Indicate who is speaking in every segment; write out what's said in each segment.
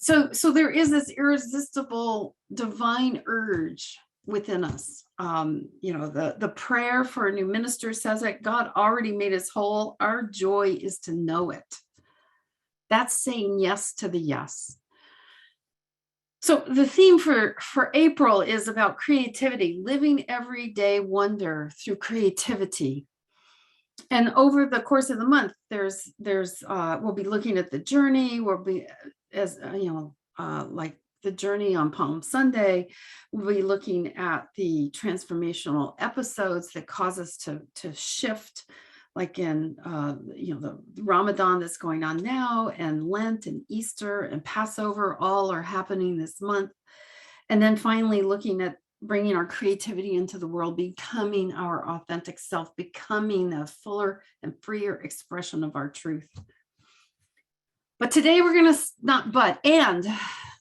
Speaker 1: So there is this irresistible divine urge within us. The prayer for a new minister says that God already made us whole. Our joy is to know it. That's saying yes to the yes. So the theme for April is about creativity, living everyday wonder through creativity. And over the course of the month, we'll be looking at the journey. We'll be, as like the journey on Palm Sunday. We'll be looking at the transformational episodes that cause us to shift, like in the Ramadan that's going on now, and Lent and Easter and Passover all are happening this month. And then finally looking at bringing our creativity into the world, becoming our authentic self, becoming a fuller and freer expression of our truth. But today we're going to,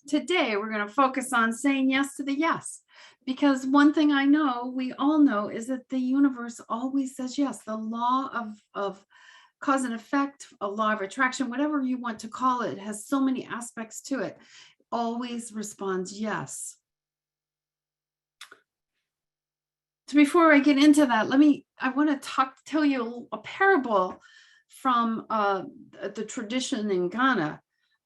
Speaker 1: today we're going to focus on saying yes to the yes. Because one thing I know, we all know, is that the universe always says yes. The law of cause and effect, a law of attraction, whatever you want to call it, has so many aspects to it, always responds yes. So before I get into that, I want to tell you a parable from the tradition in Ghana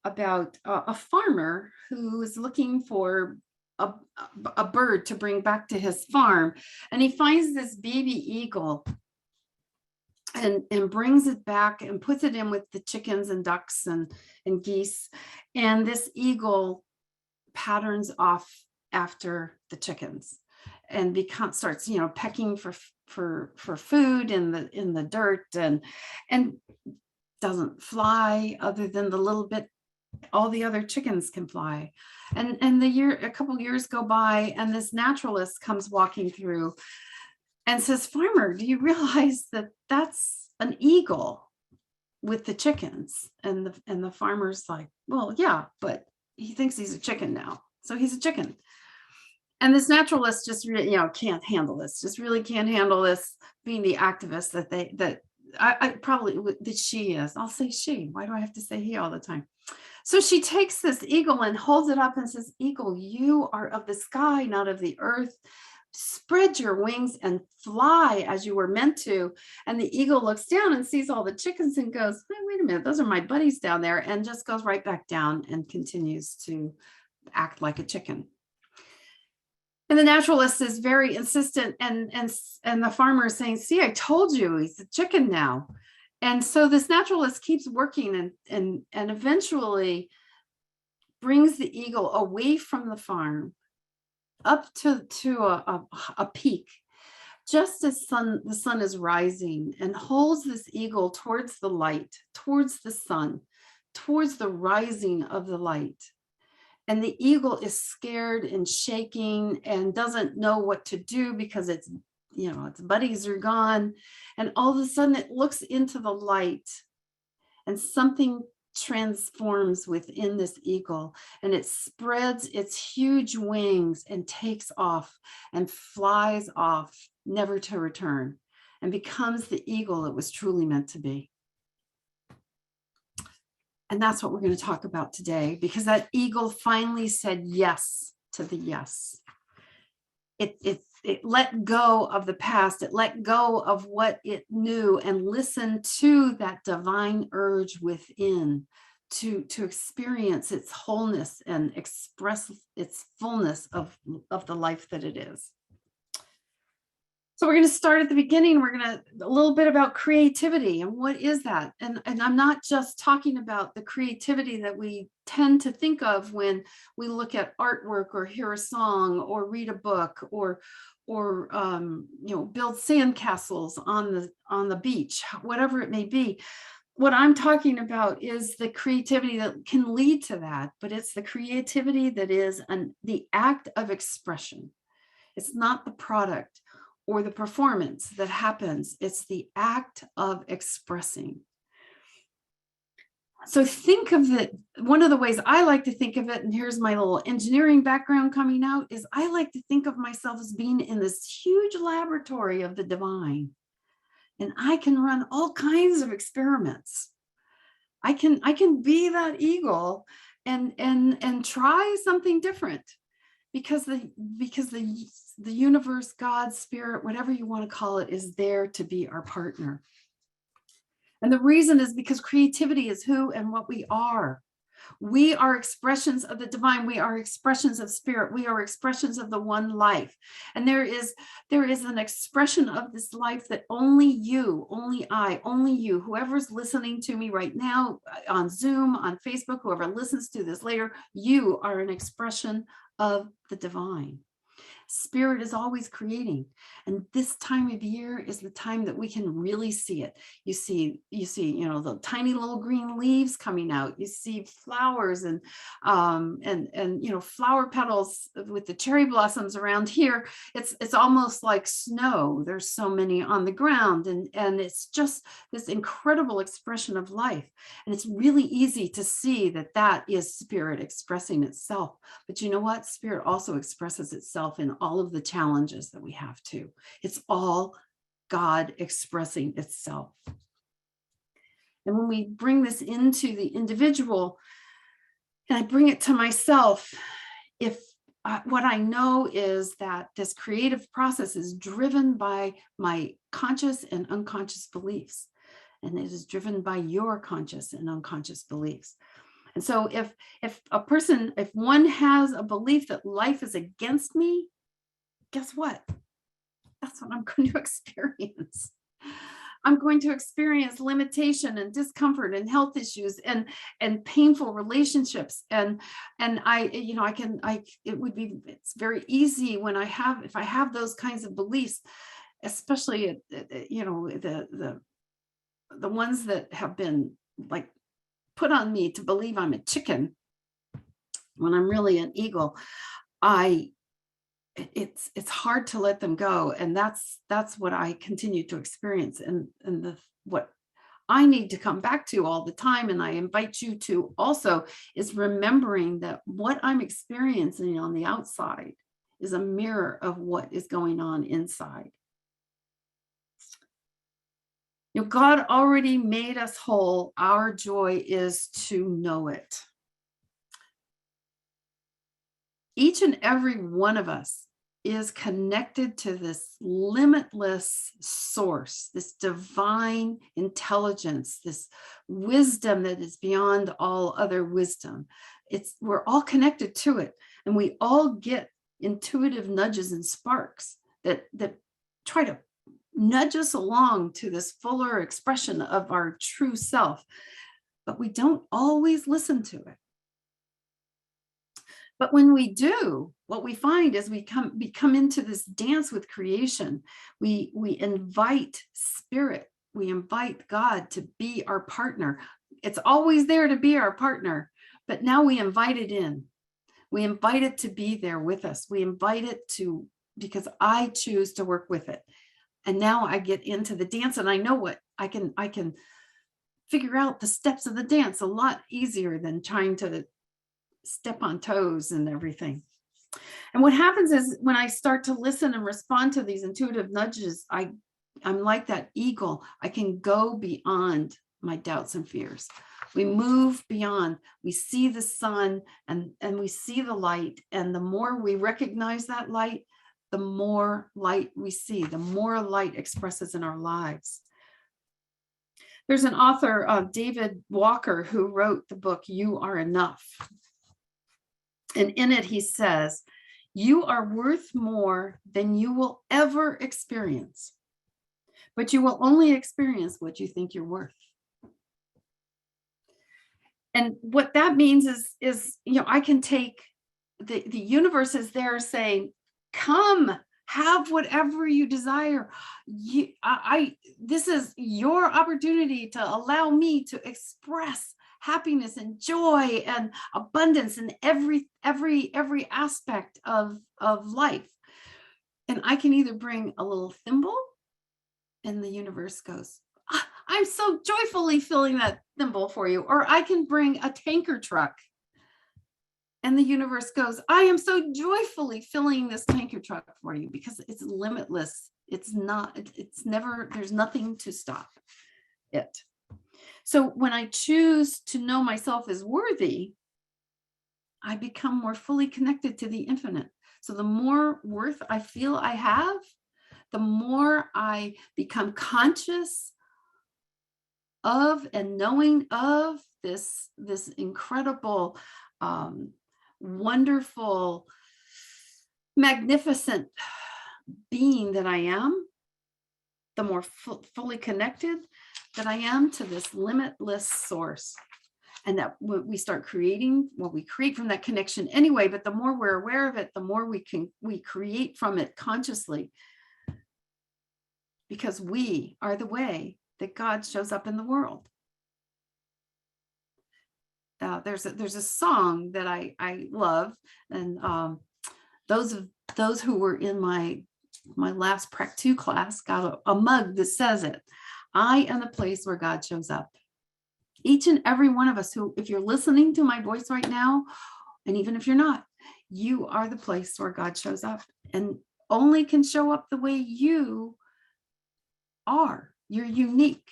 Speaker 1: about a farmer who is looking for a bird to bring back to his farm. And he finds this baby eagle and brings it back and puts it in with the chickens and ducks and geese. And this eagle patterns off after the chickens and starts pecking for food in the dirt and doesn't fly other than the little bit all the other chickens can fly. And a couple years go by, and this naturalist comes walking through and says, "Farmer, do you realize that that's an eagle with the chickens?" And the farmer's like, "Well, yeah, but he thinks he's a chicken now, so he's a chicken." And this naturalist just really, can't handle this, just really can't handle this, being the activist that I probably that she is. I'll say she. Why do I have to say he all the time? So she takes this eagle and holds it up and says, "Eagle, you are of the sky, not of the earth. Spread your wings and fly as you were meant to." And the eagle looks down and sees all the chickens and goes, "Hey, wait a minute, those are my buddies down there," and just goes right back down and continues to act like a chicken. And the naturalist is very insistent, and the farmer is saying, "See, I told you, he's a chicken now." And so this naturalist keeps working and eventually brings the eagle away from the farm up to a peak, just as the sun is rising, and holds this eagle towards the light, towards the sun, towards the rising of the light. And the eagle is scared and shaking and doesn't know what to do because its buddies are gone. And all of a sudden it looks into the light, and something transforms within this eagle, and it spreads its huge wings and takes off and flies off, never to return, and becomes the eagle it was truly meant to be. And that's what we're going to talk about today, because that eagle finally said yes to the yes. It let go of the past. It let go of what it knew and listened to that divine urge within to experience its wholeness and express its fullness of the life that it is. So we're going to start at the beginning. We're going to a little bit about creativity and what is that? And I'm not just talking about the creativity that we tend to think of when we look at artwork or hear a song or read a book or build sandcastles on the beach, whatever it may be. What I'm talking about is the creativity that can lead to that, but it's the creativity that is the act of expression. It's not the product or the performance that happens. It's the act of expressing. So think of it, one of the ways I like to think of it, and here's my little engineering background coming out, is I like to think of myself as being in this huge laboratory of the divine. And I can run all kinds of experiments. I can be that eagle and try something different, because the universe, God, spirit, whatever you want to call it, is there to be our partner. And the reason is because creativity is who and what we are. We are expressions of the divine. We are expressions of spirit. We are expressions of the one life. And there is an expression of this life that only you, only I, only you, whoever's listening to me right now on Zoom, on Facebook, whoever listens to this later, you are an expression of the divine. Spirit is always creating, and this time of year is the time that we can really see it. You see, the tiny little green leaves coming out. You see flowers and flower petals with the cherry blossoms around here. It's almost like snow. There's so many on the ground, and it's just this incredible expression of life. And it's really easy to see that is spirit expressing itself. But you know what? Spirit also expresses itself in all of the challenges that we have too. It's all God expressing itself. And when we bring this into the individual, and I bring it to myself, what I know is that this creative process is driven by my conscious and unconscious beliefs, and it is driven by your conscious and unconscious beliefs. And so if one has a belief that life is against me, guess what? That's what I'm going to experience. I'm going to experience limitation and discomfort and health issues and painful relationships. And it's very easy if I have those kinds of beliefs, especially, the ones that have been like put on me to believe I'm a chicken when I'm really an eagle. It's hard to let them go, and that's what I continue to experience, and what I need to come back to all the time, and I invite you to also, is remembering that what I'm experiencing on the outside is a mirror of what is going on inside. God already made us whole. Our joy is to know it. Each and every one of us is connected to this limitless source, this divine intelligence, this wisdom that is beyond all other wisdom. We're all connected to it, and we all get intuitive nudges and sparks that try to nudge us along to this fuller expression of our true self, but we don't always listen to it. But when we do, what we find is we come into this dance with creation. We invite spirit, we invite God to be our partner. It's always there to be our partner, but now we invite it in. We invite it to be there with us. We invite it to, because I choose to work with it. And now I get into the dance, and I know what I can figure out the steps of the dance a lot easier than trying to step on toes and everything. And what happens is, when I start to listen and respond to these intuitive nudges, I'm like that eagle. I can go beyond my doubts and fears. We move beyond. We see the sun and we see the light. And the more we recognize that light, the more light we see, the more light expresses in our lives. There's an author, David Walker, who wrote the book, You Are Enough. And in it, he says, you are worth more than you will ever experience, but you will only experience what you think you're worth. And what that means is I can take the universe is there saying, come, have whatever you desire. This is your opportunity to allow me to express happiness and joy and abundance in every aspect of life. And I can either bring a little thimble, and the universe goes, I'm so joyfully filling that thimble for you. Or I can bring a tanker truck, and the universe goes, I am so joyfully filling this tanker truck for you, because it's limitless. It's never, there's nothing to stop it. So when I choose to know myself as worthy, I become more fully connected to the infinite. So the more worth I feel I have, the more I become conscious of and knowing of this incredible, wonderful, magnificent being that I am, the more fully connected that I am to this limitless source. And that we start creating, well, we create from that connection anyway, but the more we're aware of it, the more we create from it consciously, because we are the way that God shows up in the world. There's a song that I love, and those who were in my last Prac 2 class got a mug that says it. I am the place where God shows up. Each and every one of us who, if you're listening to my voice right now, and even if you're not, you are the place where God shows up, and only can show up the way you are. You're unique.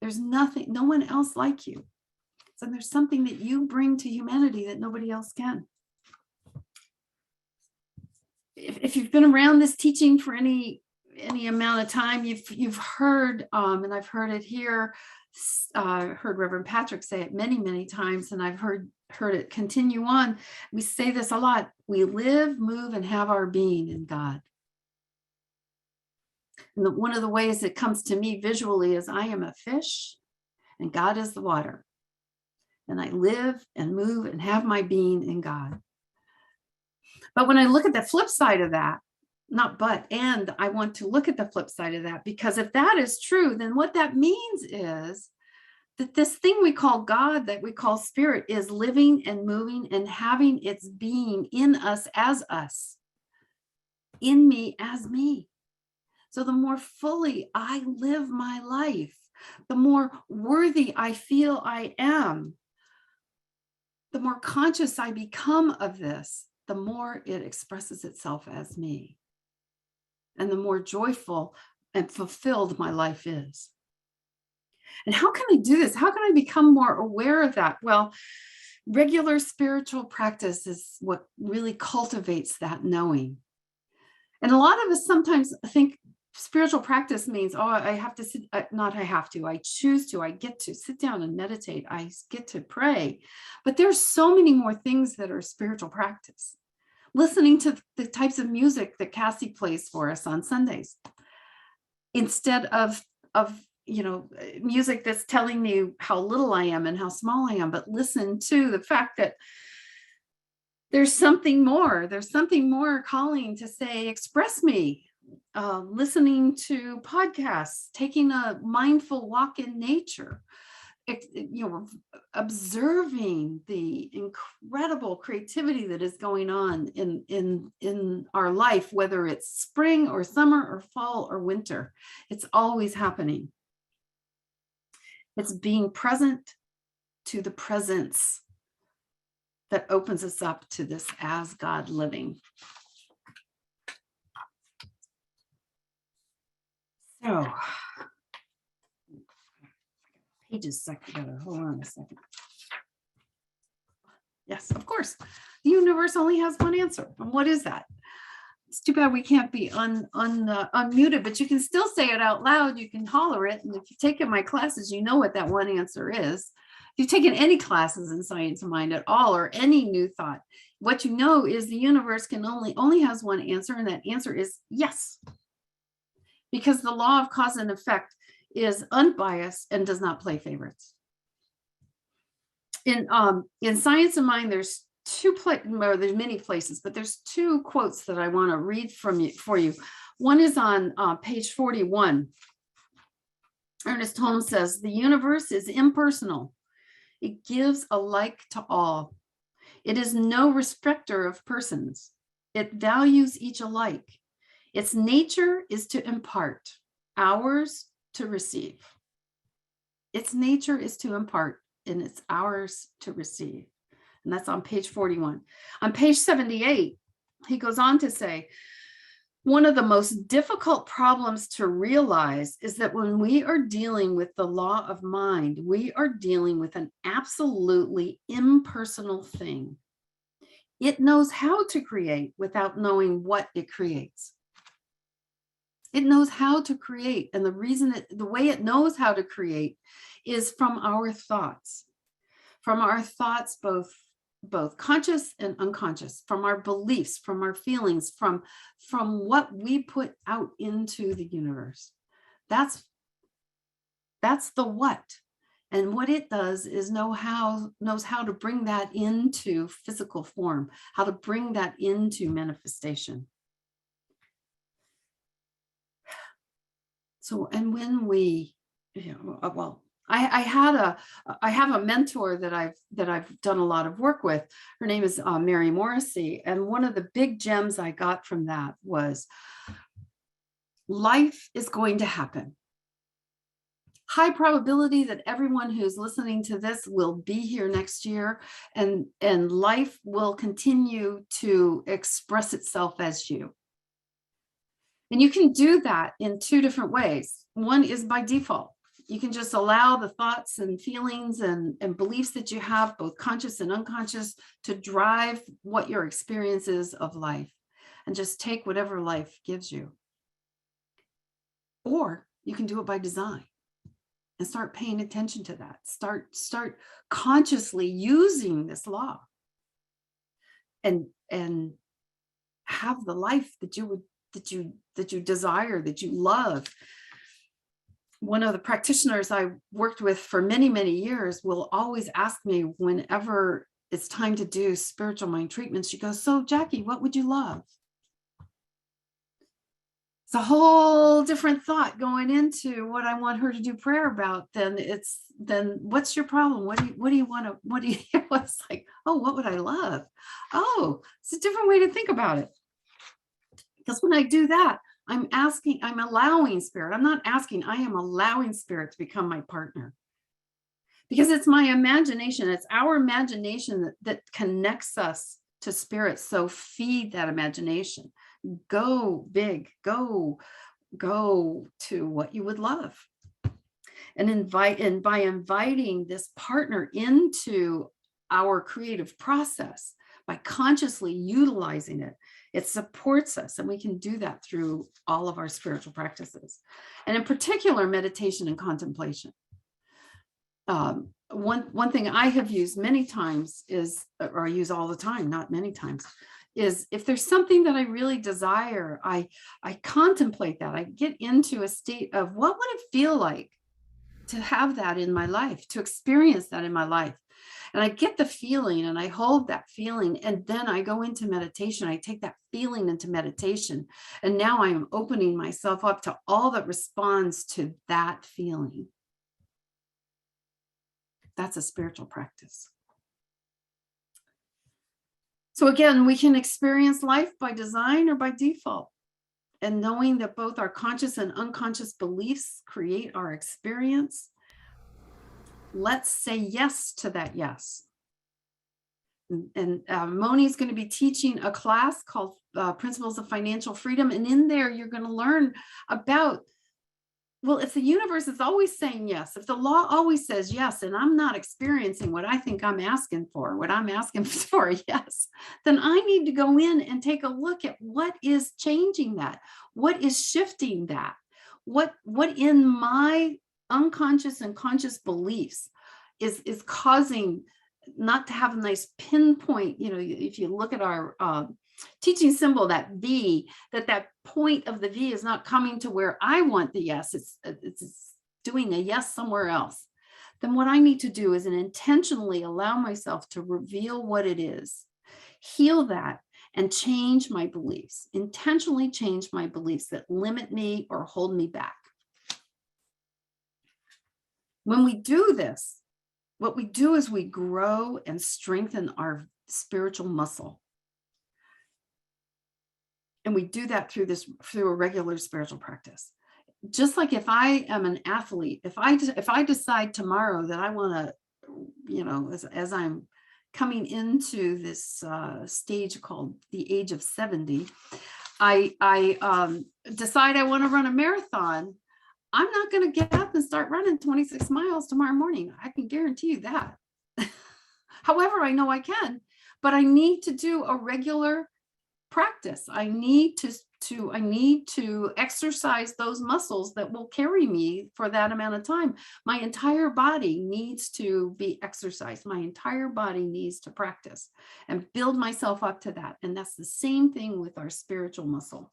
Speaker 1: There's nothing, no one else like you. So there's something that you bring to humanity that nobody else can. If you've been around this teaching for any amount of time, you've heard, and I've heard it here, heard Reverend Patrick say it many, many times, and I've heard it continue on. We say this a lot. We live, move, and have our being in God. And one of the ways it comes to me visually is I am a fish and God is the water. And I live and move and have my being in God. But when I look at the flip side of that, and I want to look at the flip side of that, because if that is true, then what that means is that this thing we call God, that we call spirit, is living and moving and having its being in us, in me as me. So the more fully I live my life, the more worthy I feel I am, the more conscious I become of this, the more it expresses itself as me. And the more joyful and fulfilled my life is. And how can I do this? How can I become more aware of that? Well, regular spiritual practice is what really cultivates that knowing. And a lot of us sometimes think spiritual practice means, oh, I have to sit, not I have to, I choose to, I get to sit down and meditate, I get to pray. But there's so many more things that are spiritual practice. Listening to the types of music that Cassie plays for us on Sundays, instead of music that's telling me how little I am and how small I am, but listen to the fact that there's something more. There's something more calling to say, express me. Listening to podcasts, taking a mindful walk in nature, observing the incredible creativity that is going on in our life, whether it's spring or summer or fall or winter. It's always happening. It's being present to the presence that opens us up to this as God living. So, pages stuck together. Hold on a second. Yes, of course. The universe only has one answer. And what is that? It's too bad we can't be unmuted, but you can still say it out loud. You can holler it. And if you've taken my classes, you know what that one answer is. If you've taken any classes in Science of Mind at all, or any New Thought, what you know is the universe can only has one answer, and that answer is yes. Because the law of cause and effect is unbiased and does not play favorites. In Science of Mind, there's there's many places, but there's two quotes that I want to read for you. One is on page 41. Ernest Holmes says, "The universe is impersonal. It gives alike to all. It is no respecter of persons. It values each alike. Its nature is to impart, ours to receive." Its nature is to impart, and it's ours to receive. And that's on page 41. On page 78, he goes on to say, "One of the most difficult problems to realize is that when we are dealing with the law of mind, we are dealing with an absolutely impersonal thing. It knows how to create without knowing what it creates. It knows how to create. And the way it knows how to create is from our thoughts, both conscious and unconscious, from our beliefs, from our feelings, from what we put out into the universe. That's the what. And what it does is knows how to bring that into physical form, how to bring that into manifestation. So, and when we, well, I have a mentor that I've done a lot of work with. Her name is Mary Morrissey. And one of the big gems I got from that was, life is going to happen. High probability that everyone who's listening to this will be here next year, and life will continue to express itself as you. And you can do that in two different ways. One is by default. You can just allow the thoughts and feelings and beliefs that you have, both conscious and unconscious, to drive what your experience is of life, and just take whatever life gives you. Or you can do it by design and start paying attention to that. Start consciously using this law and have the life that you desire, that you love. One of the practitioners I worked with for many, many years will always ask me whenever it's time to do spiritual mind treatments. She goes, "So Jackie, what would you love?" It's a whole different thought going into what I want her to do prayer about. Then what's your problem? What do you want to, it's like, oh, what would I love? Oh, it's a different way to think about it. Because when I do that, I'm allowing spirit. I'm not asking, I am allowing spirit to become my partner. Because it's my imagination. It's our imagination that connects us to spirit. So feed that imagination. Go big, go to what you would love. And by inviting this partner into our creative process, by consciously utilizing it, it supports us. And we can do that through all of our spiritual practices. And in particular, meditation and contemplation. One thing I have used many times is, or I use all the time, not many times, is if there's something that I really desire, I contemplate that. I get into a state of what would it feel like to have that in my life, to experience that in my life. And I get the feeling and I hold that feeling, and then I go into meditation. I take that feeling into meditation. And now I am opening myself up to all that responds to that feeling. That's a spiritual practice. So again, we can experience life by design or by default. And knowing that both our conscious and unconscious beliefs create our experience, let's say yes to that yes. And Moni's going to be teaching a class called Principles of Financial Freedom. And in there, you're going to learn about, well, if the universe is always saying yes, if the law always says yes, and I'm not experiencing what I think I'm asking for, yes, then I need to go in and take a look at what is changing that, what is shifting that, what in my unconscious and conscious beliefs is causing not to have a nice pinpoint. If you look at our teaching symbol, that V, that point of the V is not coming to where I want the yes, it's doing a yes somewhere else. Then what I need to do is intentionally allow myself to reveal what it is, heal that, and change my beliefs, intentionally change my beliefs that limit me or hold me back. When we do this, what we do is we grow and strengthen our spiritual muscle. And we do that through a regular spiritual practice. Just like if I am an athlete, if I decide tomorrow that I want to, as I'm coming into this stage called the age of 70, I decide I want to run a marathon, I'm not going to get up and start running 26 miles tomorrow morning. I can guarantee you that. However, I know I can. but I need to do a regular practice. I need to exercise those muscles that will carry me for that amount of time. My entire body needs to be exercised. My entire body needs to practice and build myself up to that. And that's the same thing with our spiritual muscle.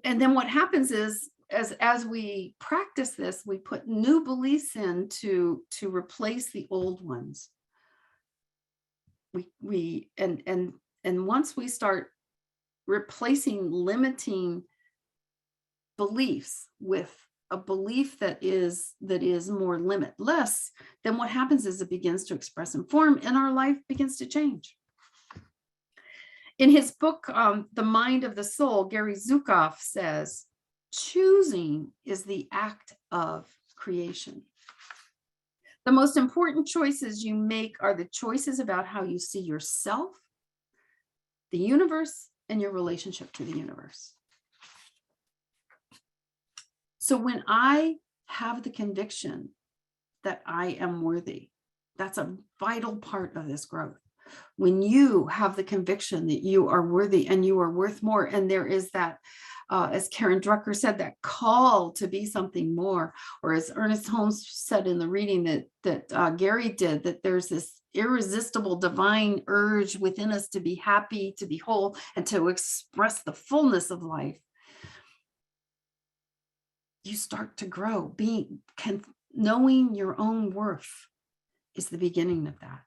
Speaker 1: And then what happens is, as we practice this, we put new beliefs in to replace the old ones. And once we start replacing limiting beliefs with a belief that is more limitless, then what happens is it begins to express and form, and our life begins to change. In his book, The Mind of the Soul, Gary Zukav says, choosing is the act of creation. The most important choices you make are the choices about how you see yourself, the universe, and your relationship to the universe. So when I have the conviction that I am worthy, that's a vital part of this growth. When you have the conviction that you are worthy and you are worth more, and there is that, as Karen Drucker said, that call to be something more, or as Ernest Holmes said in the reading that Gary did, that there's this irresistible divine urge within us to be happy, to be whole, and to express the fullness of life. You start to grow. Knowing your own worth is the beginning of that.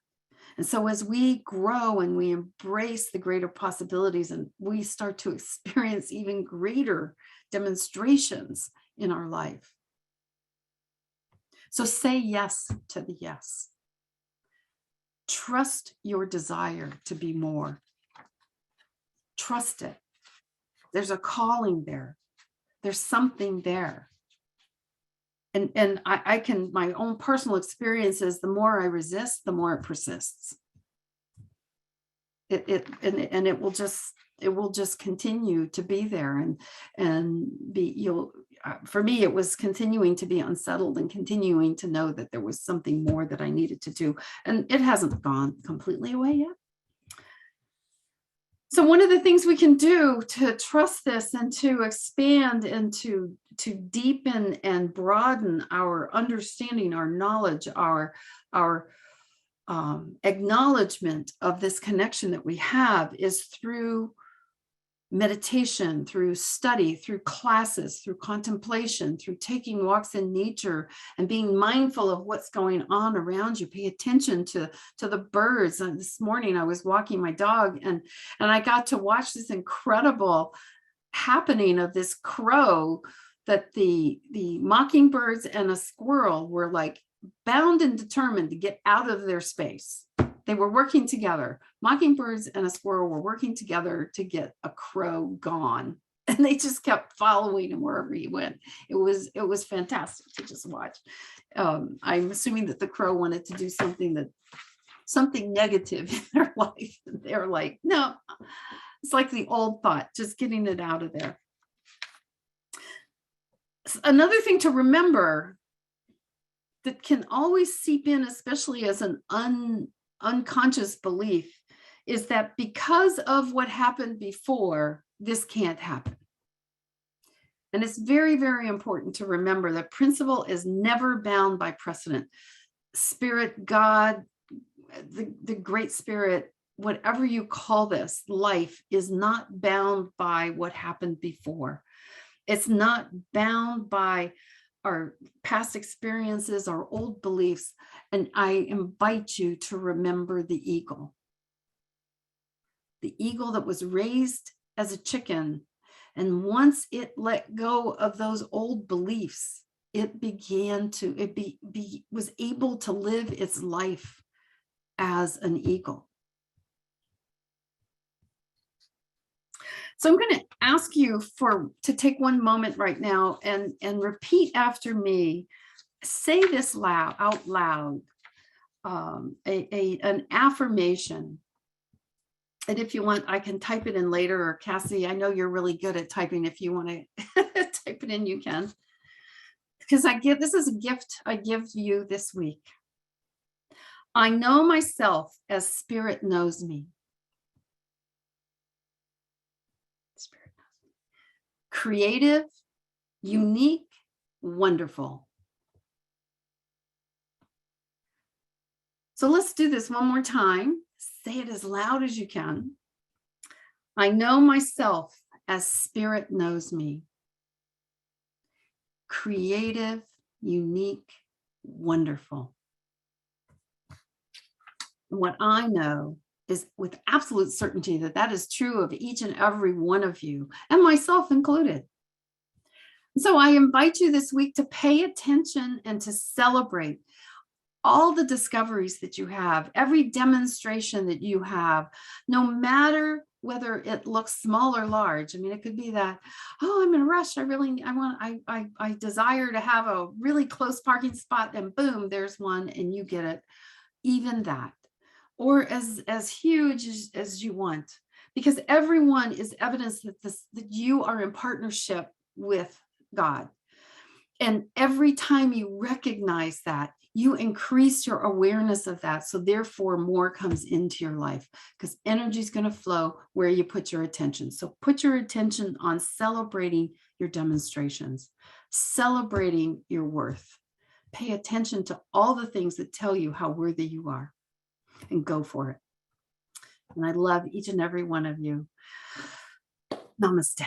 Speaker 1: And so as we grow and we embrace the greater possibilities, and we start to experience even greater demonstrations in our life. So say yes to the yes. Trust your desire to be more. Trust it. There's a calling there. There's something there. And I can, my own personal experience is, the more I resist, the more it persists. It will just continue to be there, for me, it was continuing to be unsettled and continuing to know that there was something more that I needed to do. And it hasn't gone completely away yet. So one of the things we can do to trust this and to expand and to deepen and broaden our understanding, our knowledge, our acknowledgement of this connection that we have, is through meditation, through study, through classes, through contemplation, through taking walks in nature and being mindful of what's going on around you. Pay attention to the birds. And this morning I was walking my dog, and I got to watch this incredible happening of this crow, that the mockingbirds and a squirrel were like bound and determined to get out of their space. They were working together. Mockingbirds and a squirrel were working together to get a crow gone. And they just kept following him wherever he went. It was fantastic to just watch. I'm assuming that the crow wanted to do something negative in their life. And they're like, no, it's like the old thought, just getting it out of there. Another thing to remember that can always seep in, especially as an unconscious belief, is that because of what happened before, this can't happen. And it's very, very important to remember that principle is never bound by precedent. Spirit, God, the great spirit, whatever you call this, life is not bound by what happened before. It's not bound by our past experiences, our old beliefs. And I invite you to remember the eagle that was raised as a chicken. And once it let go of those old beliefs, it was able to live its life as an eagle. So I'm going to ask you to take one moment right now and repeat after me. Say this out loud, an affirmation. And if you want, I can type it in later, or Cassie, I know you're really good at typing. If you want to type it in, you can. Because this is a gift I give you this week. I know myself as spirit knows me. Spirit knows me. Creative, unique, wonderful. So let's do this one more time. Say it as loud as you can. I know myself as spirit knows me. Creative, unique, wonderful. And what I know is with absolute certainty that that is true of each and every one of you, and myself included. So I invite you this week to pay attention and to celebrate all the discoveries that you have, every demonstration that you have, no matter whether it looks small or large. I mean, it could be that, oh, I'm in a rush. I desire to have a really close parking spot, and boom, there's one, and you get it. Even that, or as huge as you want, because everyone is evidence that you are in partnership with God. And every time you recognize that, you increase your awareness of that. So therefore, more comes into your life because energy is going to flow where you put your attention. So put your attention on celebrating your demonstrations, celebrating your worth. Pay attention to all the things that tell you how worthy you are, and go for it. And I love each and every one of you. Namaste.